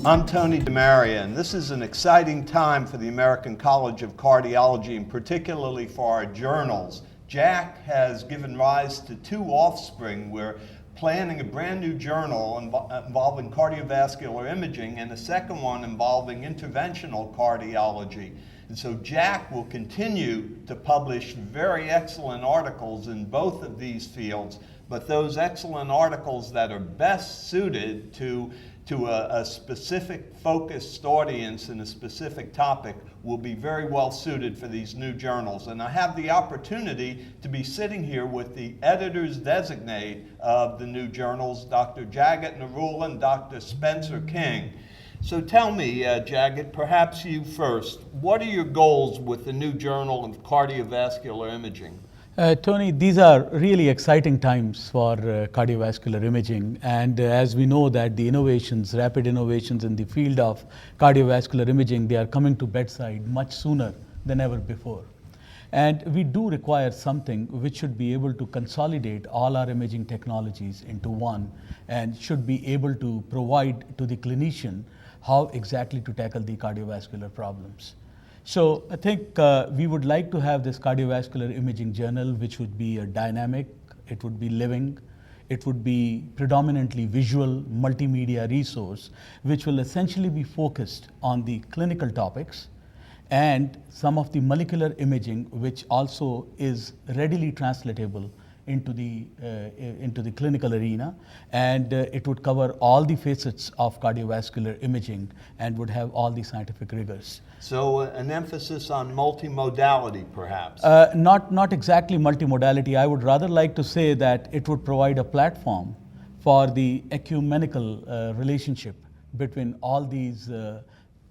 I'm Tony DeMaria, and this is an exciting time for the American College of Cardiology, and particularly for our journals. JACC has given rise to two offspring. We're planning a brand new journal involving cardiovascular imaging and a second one involving interventional cardiology. And so JACC will continue to publish very excellent articles in both of these fields, but those excellent articles that are best suited to a specific focused audience in a specific topic will be very well suited for these new journals. And I have the opportunity to be sitting here with the editors designate of the new journals, Dr. Jagat Narula and Dr. Spencer King. So tell me, Jagat, perhaps you first, what are your goals with the new Journal of Cardiovascular Imaging? Tony, these are really exciting times for cardiovascular imaging, and as we know that the innovations, rapid innovations in the field of cardiovascular imaging, they are coming to bedside much sooner than ever before. And we do require something which should be able to consolidate all our imaging technologies into one and should be able to provide to the clinician how exactly to tackle the cardiovascular problems. So I think we would like to have this cardiovascular imaging journal, which would be a dynamic, it would be living, it would be predominantly visual multimedia resource, which will essentially be focused on the clinical topics and some of the molecular imaging, which also is readily translatable into the clinical arena, and it would cover all the facets of cardiovascular imaging and would have all the scientific rigors. So an emphasis on multimodality, perhaps? Not exactly multimodality. I would rather like to say that it would provide a platform for the ecumenical relationship between all these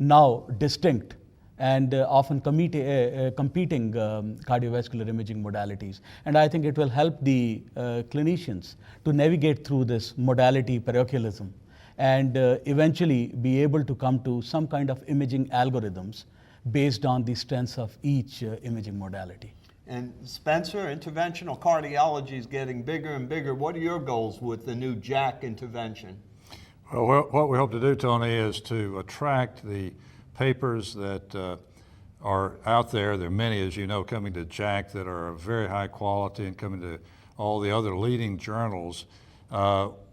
now distinct and often competing cardiovascular imaging modalities. And I think it will help the clinicians to navigate through this modality parochialism and eventually be able to come to some kind of imaging algorithms based on the strengths of each imaging modality. And Spencer, interventional cardiology is getting bigger and bigger. What are your goals with the new JACC intervention? Well, what we hope to do, Tony, is to attract the papers that are out there. There are many, as you know, coming to JACC that are of very high quality and coming to all the other leading journals.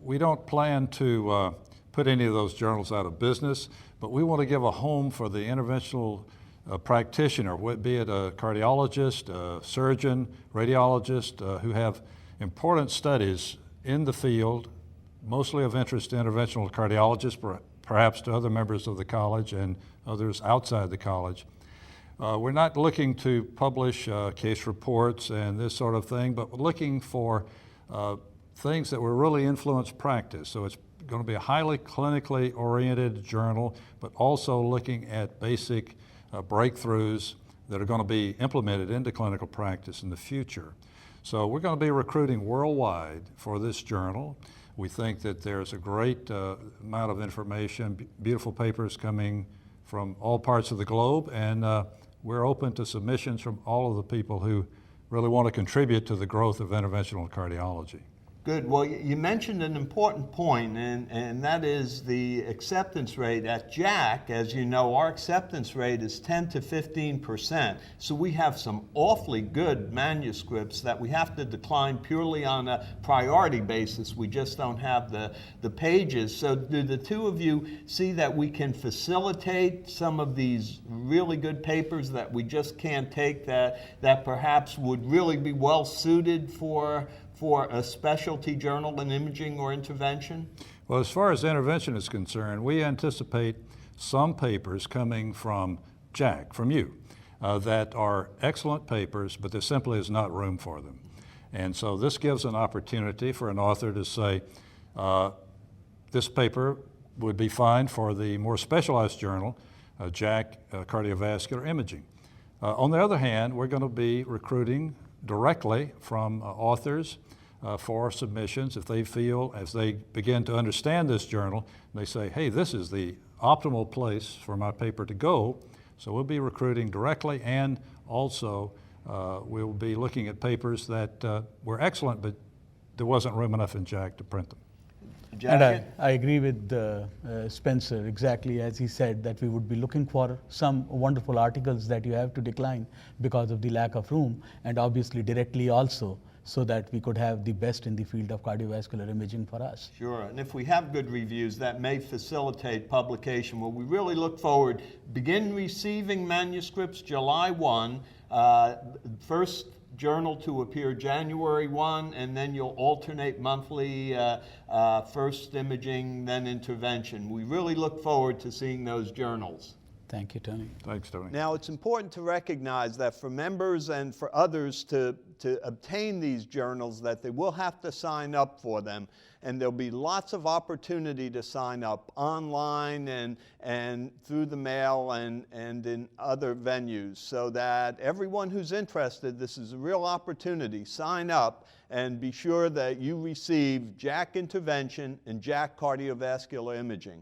We don't plan to put any of those journals out of business, but we want to give a home for the interventional practitioner, be it a cardiologist, a surgeon, radiologist, who have important studies in the field, mostly of interest to interventional cardiologists, perhaps to other members of the college and others outside the college. We're not looking to publish case reports and this sort of thing, but we're looking for things that will really influence practice. So it's going to be a highly clinically oriented journal, but also looking at basic breakthroughs that are going to be implemented into clinical practice in the future. So we're going to be recruiting worldwide for this journal. We think that there's a great amount of information, beautiful papers coming from all parts of the globe, and we're open to submissions from all of the people who really want to contribute to the growth of interventional cardiology. Good. Well, you mentioned an important point, and that is the acceptance rate. At JACC, as you know, our acceptance rate is 10 to 15%. So we have some awfully good manuscripts that we have to decline purely on a priority basis. We just don't have the pages. So do the two of you see that we can facilitate some of these really good papers that we just can't take, that perhaps would really be well suited for a specialty journal in imaging or intervention? Well, as far as intervention is concerned, we anticipate some papers coming from JACC, from you, that are excellent papers, but there simply is not room for them. And so this gives an opportunity for an author to say, this paper would be fine for the more specialized journal, JACC Cardiovascular Imaging. On the other hand, we're going to be recruiting directly from authors for submissions. If they feel, as they begin to understand this journal, they say, hey, this is the optimal place for my paper to go. So we'll be recruiting directly, and also we'll be looking at papers that were excellent, but there wasn't room enough in JACC to print them. And JACC? I agree with Spencer, exactly as he said, that we would be looking for some wonderful articles that you have to decline because of the lack of room, and obviously directly also, so that we could have the best in the field of cardiovascular imaging for us. Sure, and if we have good reviews, that may facilitate publication. Well, we really look forward. Begin receiving manuscripts July 1, first journal to appear January 1, and then you'll alternate monthly, first imaging, then intervention. We really look forward to seeing those journals. Thank you, Tony. Thanks, Tony. Now, it's important to recognize that for members and for others to obtain these journals, that they will have to sign up for them. And there'll be lots of opportunity to sign up online and through the mail and in other venues, so that everyone who's interested, this is a real opportunity. Sign up and be sure that you receive JACC intervention and JACC cardiovascular imaging.